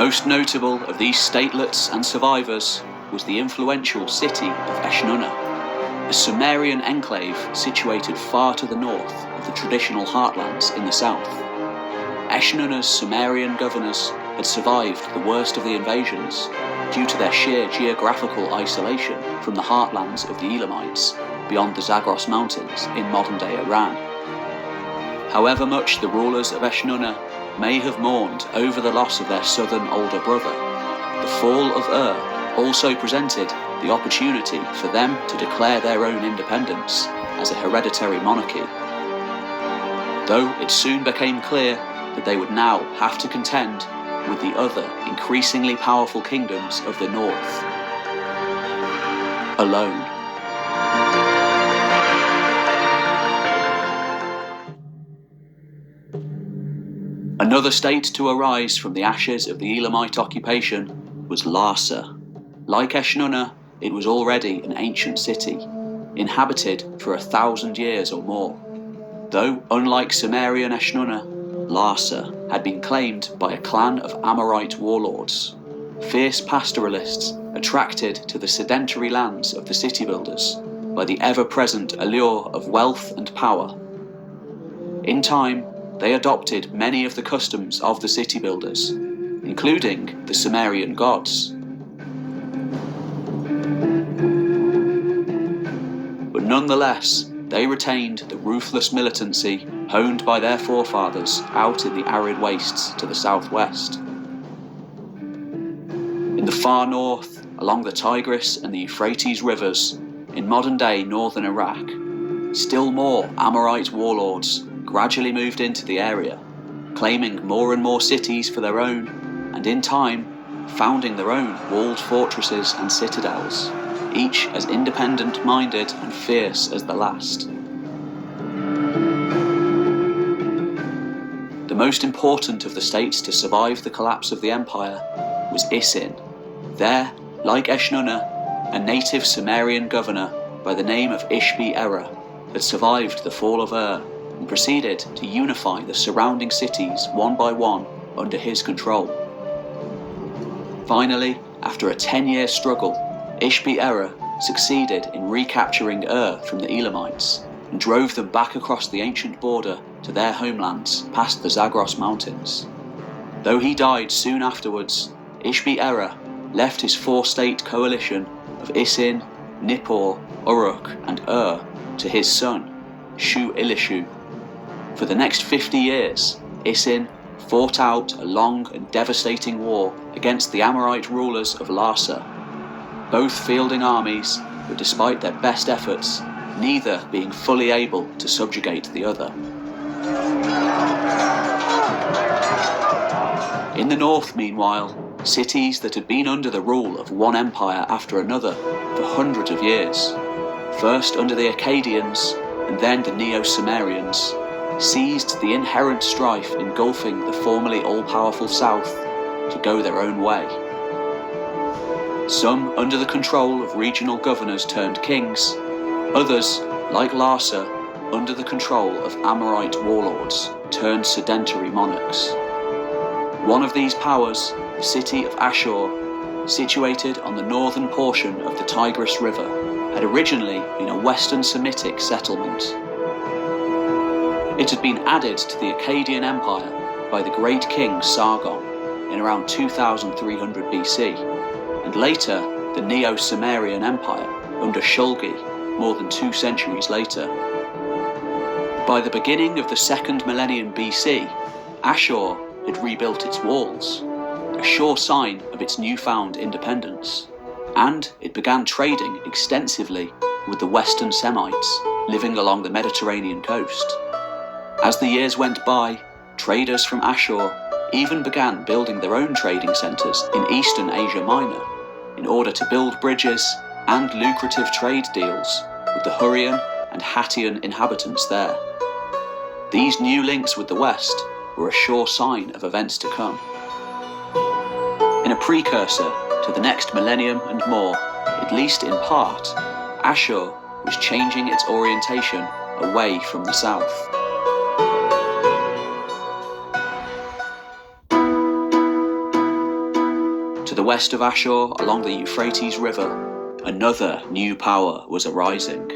most notable of these statelets and survivors was the influential city of Eshnunna, a Sumerian enclave situated far to the north of the traditional heartlands in the south. Eshnunna's Sumerian governors had survived the worst of the invasions due to their sheer geographical isolation from the heartlands of the Elamites beyond the Zagros Mountains in modern-day Iran. However much the rulers of Eshnunna may have mourned over the loss of their southern older brother, the fall of also presented the opportunity for them to declare their own independence as a hereditary monarchy. Though it soon became clear that they would now have to contend with the other increasingly powerful kingdoms of the north, alone. Another state to arise from the ashes of the Elamite occupation was Larsa. Like Eshnunna, it was already an ancient city, inhabited for 1,000 years or more. Though, unlike Sumerian Eshnunna, Larsa had been claimed by a clan of Amorite warlords, fierce pastoralists attracted to the sedentary lands of the city builders by the ever-present allure of wealth and power. In time, they adopted many of the customs of the city builders, including the Sumerian gods. But nonetheless, they retained the ruthless militancy honed by their forefathers out in the arid wastes to the southwest. In the far north, along the Tigris and the Euphrates rivers, in modern-day northern Iraq, still more Amorite warlords gradually moved into the area, claiming more and more cities for their own, and in time, founding their own walled fortresses and citadels, each as independent-minded and fierce as the last. The most important of the states to survive the collapse of the empire was Isin. There, like Eshnunna, a native Sumerian governor by the name of Ishbi-Erra had survived the fall of and proceeded to unify the surrounding cities one by one under his control. Finally, after a 10-year struggle, Ishbi-Erra succeeded in recapturing from the Elamites and drove them back across the ancient border to their homelands past the Zagros Mountains. Though he died soon afterwards, Ishbi-Erra left his four-state coalition of Isin, Nippur, Uruk and to his son, Shu-Ilishu. For the next 50 years, Isin fought out a long and devastating war against the Amorite rulers of Larsa, both fielding armies, but despite their best efforts, neither being fully able to subjugate the other. In the north, meanwhile, cities that had been under the rule of one empire after another for hundreds of years, first under the Akkadians and then the Neo-Sumerians, seized the inherent strife engulfing the formerly all-powerful south to go their own way. Some under the control of regional governors turned kings, others, like Larsa, under the control of Amorite warlords turned sedentary monarchs. One of these powers, the city of Ashur, situated on the northern portion of the Tigris River, had originally been a Western Semitic settlement. It had been added to the Akkadian Empire by the great king Sargon in around 2300 BC, and later the Neo-Sumerian Empire under Shulgi more than 2 centuries later. By the beginning of the 2nd millennium BC, Ashur had rebuilt its walls, a sure sign of its newfound independence, and it began trading extensively with the Western Semites living along the Mediterranean coast. As the years went by, traders from Ashur even began building their own trading centres in Eastern Asia Minor in order to build bridges and lucrative trade deals with the Hurrian and Hattian inhabitants there. These new links with the West were a sure sign of events to come. In a precursor to the next millennium and more, at least in part, Ashur was changing its orientation away from the south. To the west of Ashur, along the Euphrates River, another new power was arising.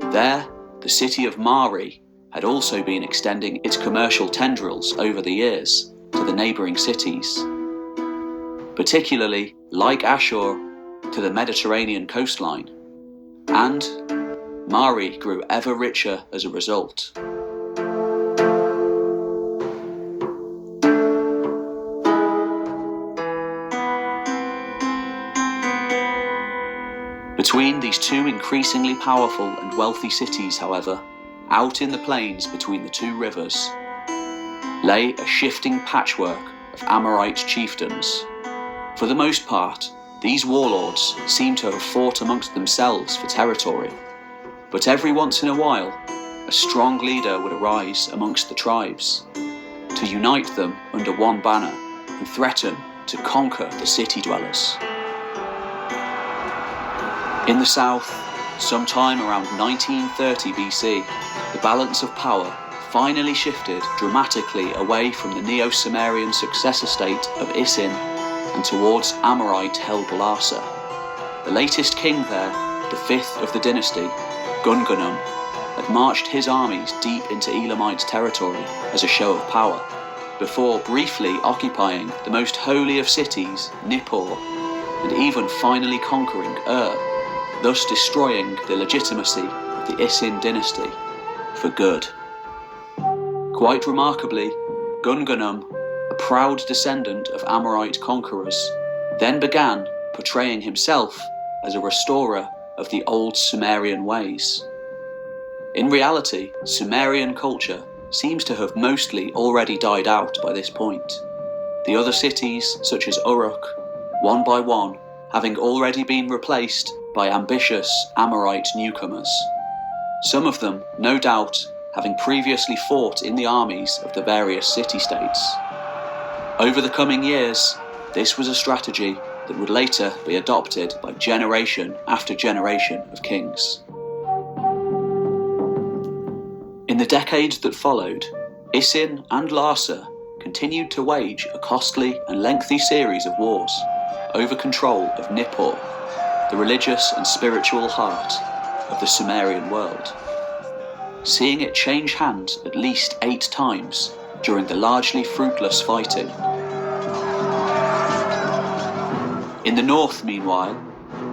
There, the city of Mari had also been extending its commercial tendrils over the years to the neighbouring cities, particularly, like Ashur, to the Mediterranean coastline, and Mari grew ever richer as a result. Between these two increasingly powerful and wealthy cities, however, out in the plains between the two rivers, lay a shifting patchwork of Amorite chieftains. For the most part, these warlords seem to have fought amongst themselves for territory, but every once in a while, a strong leader would arise amongst the tribes to unite them under one banner and threaten to conquer the city dwellers. In the south, sometime around 1930 BC, the balance of power finally shifted dramatically away from the Neo-Sumerian successor state of Isin and towards Amorite-held Larsa. The latest king there, the fifth of the dynasty, Gungunam, had marched his armies deep into Elamite territory as a show of power, before briefly occupying the most holy of cities, Nippur, and even finally conquering thus destroying the legitimacy of the Isin dynasty for good. Quite remarkably, Gungunam, a proud descendant of Amorite conquerors, then began portraying himself as a restorer of the old Sumerian ways. In reality, Sumerian culture seems to have mostly already died out by this point, the other cities, such as Uruk, one by one, having already been replaced by ambitious Amorite newcomers. Some of them, no doubt, having previously fought in the armies of the various city-states. Over the coming years, this was a strategy that would later be adopted by generation after generation of kings. In the decades that followed, Isin and Larsa continued to wage a costly and lengthy series of wars over control of Nippur, the religious and spiritual heart of the Sumerian world, seeing it change hands at least 8 times during the largely fruitless fighting. In the north, meanwhile,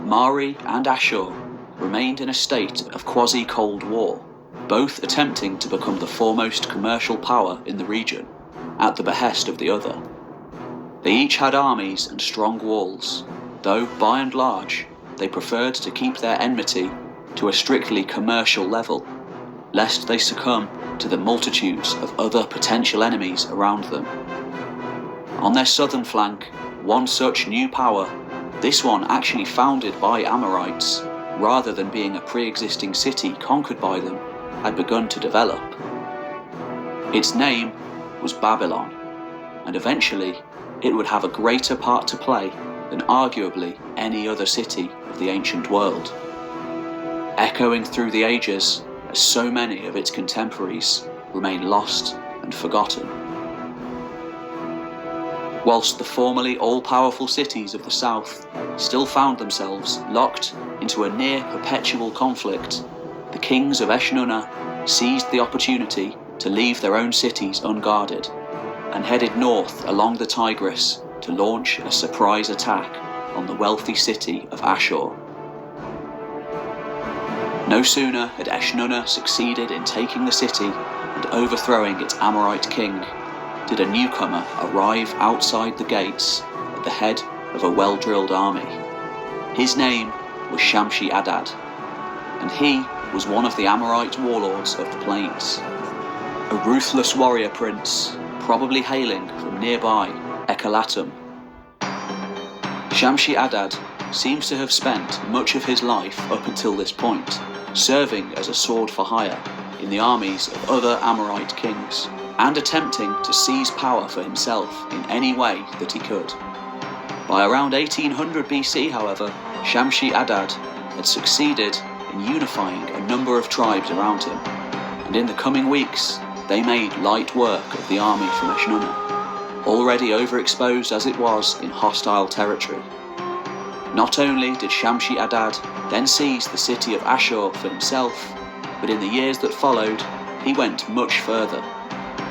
Mari and Ashur remained in a state of quasi-Cold War, both attempting to become the foremost commercial power in the region, at the behest of the other. They each had armies and strong walls, though, by and large, they preferred to keep their enmity to a strictly commercial level, lest they succumb to the multitudes of other potential enemies around them. On their southern flank, one such new power, this one actually founded by Amorites, rather than being a pre-existing city conquered by them, had begun to develop. Its name was Babylon, and eventually it would have a greater part to play than arguably any other city of the ancient world, echoing through the ages as so many of its contemporaries remain lost and forgotten. Whilst the formerly all-powerful cities of the south still found themselves locked into a near-perpetual conflict, the kings of Eshnunna seized the opportunity to leave their own cities unguarded and headed north along the Tigris to launch a surprise attack on the wealthy city of Ashur. No sooner had Eshnunna succeeded in taking the city and overthrowing its Amorite king, did a newcomer arrive outside the gates at the head of a well-drilled army. His name was Shamshi-Adad, and he was one of the Amorite warlords of the plains, a ruthless warrior prince, probably hailing from nearby Ekalatum. Shamshi-Adad seems to have spent much of his life up until this point serving as a sword for hire in the armies of other Amorite kings and attempting to seize power for himself in any way that he could. By around 1800 BC, however, Shamshi-Adad had succeeded in unifying a number of tribes around him, and in the coming weeks they made light work of the army from Eshnunna, already overexposed as it was in hostile territory. Not only did Shamshi-Adad then seize the city of Ashur for himself, but in the years that followed, he went much further,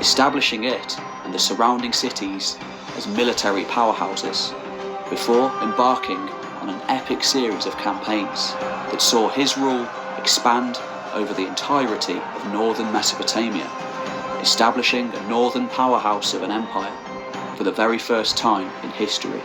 establishing it and the surrounding cities as military powerhouses, before embarking on an epic series of campaigns that saw his rule expand over the entirety of northern Mesopotamia, establishing a northern powerhouse of an empire for the very first time in history.